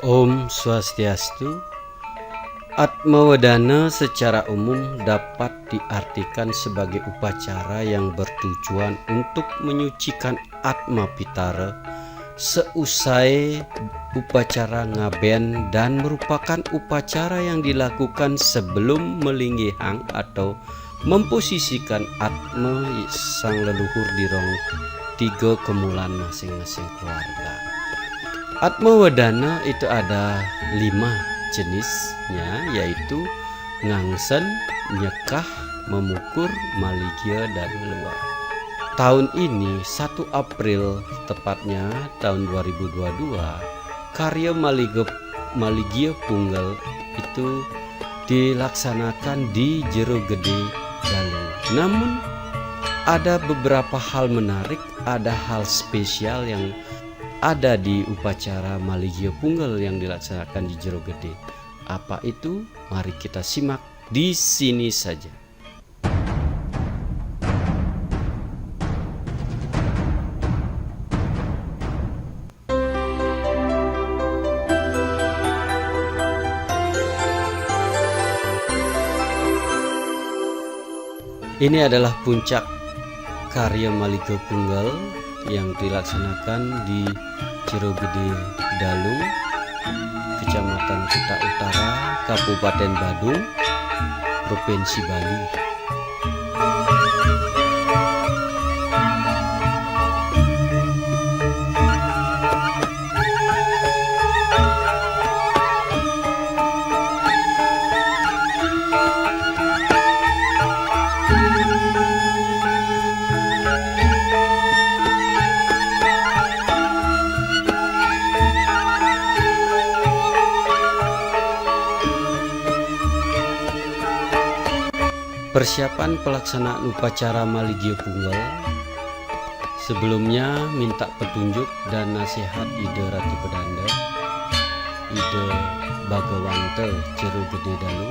Om Swastiastu. Atmawedana secara umum dapat diartikan sebagai upacara yang bertujuan untuk menyucikan Atma Pitara seusai upacara ngaben dan merupakan upacara yang dilakukan sebelum melinggihang atau memposisikan Atma sang leluhur di rong 3 kemulan masing-masing keluarga. Atmawedana itu ada 5 jenisnya, yaitu ngangsen, nyekah, memukur, maligya, dan luar. Tahun ini 1 April tepatnya tahun 2022 karya Maligya Punggal itu dilaksanakan di Jero Gede Dalu. Namun ada beberapa hal menarik, ada hal spesial yang ada di upacara Maligya Punggal yang dilaksanakan di Jero Gede. Apa itu? Mari kita simak di sini saja. Ini adalah puncak karya Maligya Punggal yang dilaksanakan di Jero Gede Dalung, Kecamatan Kuta Utara, Kabupaten Badung, Provinsi Bali. Persiapan pelaksanaan upacara Maligya Punggal. Sebelumnya minta petunjuk dan nasihat Ide Ratu Pedanda, Ide Bagawante Jero Gede Dalu,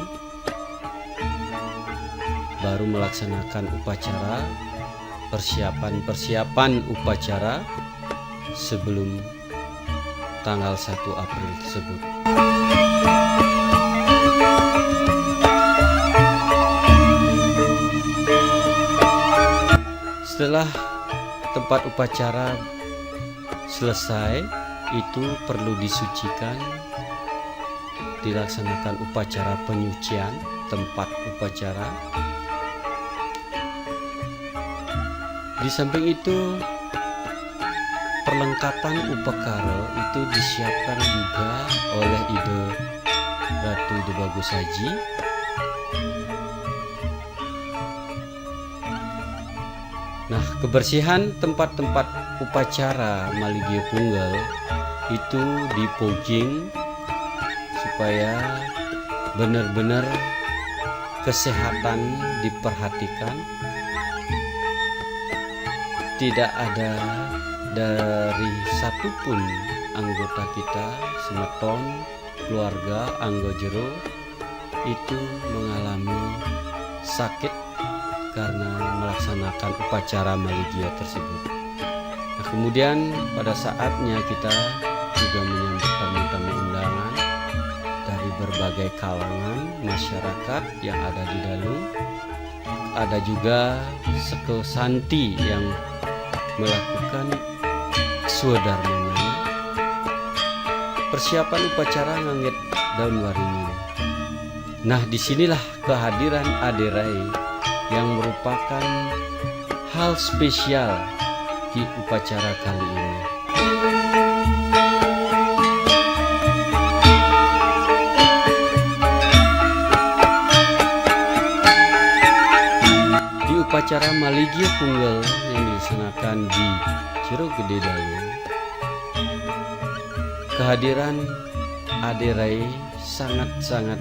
baru melaksanakan upacara, persiapan upacara sebelum tanggal 1 April tersebut. Setelah tempat upacara selesai, itu perlu disucikan, dilaksanakan upacara penyucian tempat upacara. Di samping itu, perlengkapan upakara itu disiapkan juga oleh Ide Ratu Ide Bagus Haji. Nah, kebersihan tempat-tempat upacara Maligya Punggal itu dipojing supaya benar-benar kesehatan diperhatikan. Tidak ada dari satupun anggota kita, semeton, keluarga, anggota jero itu mengalami sakit karena melaksanakan upacara Maligya tersebut. Nah, kemudian pada saatnya kita juga menyambut tamu-tamu undangan dari berbagai kalangan masyarakat yang ada di Dalung. Ada juga Seke Santi yang melakukan swadharmanya. Persiapan upacara ngangget daun waringin. Nah, disinilah kehadiran Aderai yang merupakan hal spesial di upacara kali ini. Di upacara Maligya Punggal yang dilaksanakan di Jero Gede Dalu, kehadiran Aderai sangat-sangat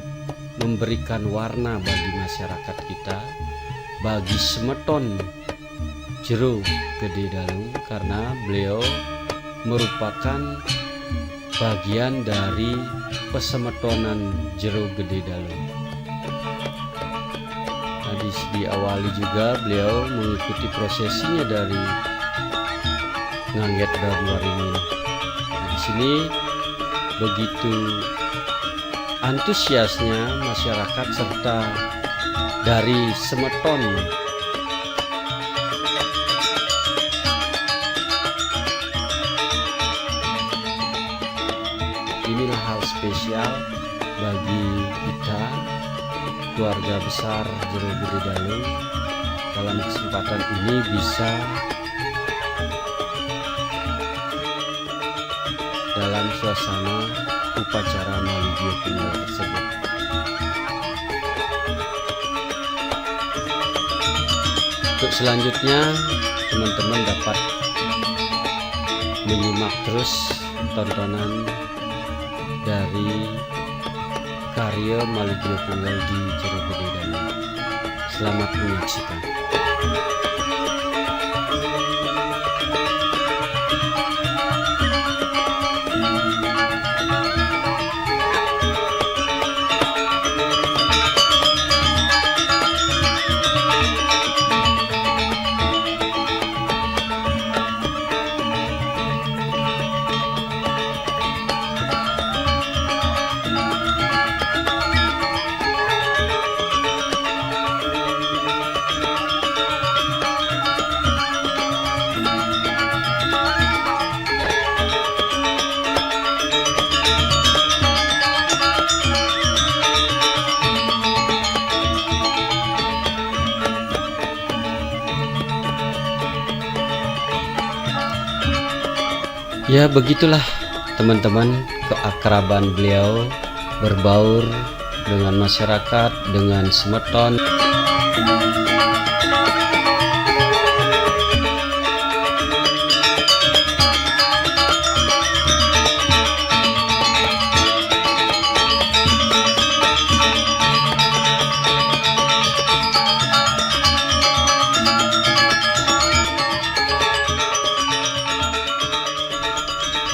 memberikan warna bagi masyarakat kita, bagi semeton Jero Gede Dalu, karena beliau merupakan bagian dari pesemetonan Jero Gede Dalu. Tadi diawali juga beliau mengikuti prosesinya dari ngangget daun waringin. Nah, di sini begitu antusiasnya masyarakat serta dari Semeton inilah hal spesial bagi kita keluarga besar Jero Gede Dalung. Dalam kesempatan ini bisa dalam suasana upacara Maligio Tunggal tersebut. Untuk selanjutnya teman-teman dapat menyimak terus tontonan dari karya Maligio Tunggal di Jero Gede Dalung. Selamat menyaksikan. Ya begitulah teman-teman, keakraban beliau berbaur dengan masyarakat, dengan Semeton.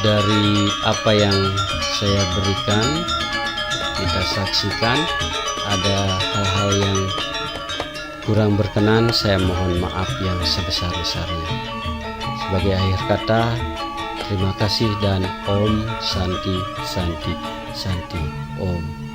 Dari apa yang saya berikan, kita saksikan ada hal-hal yang kurang berkenan, saya mohon maaf yang sebesar-besarnya. Sebagai akhir kata, terima kasih dan Om Santi Santi Santi Om.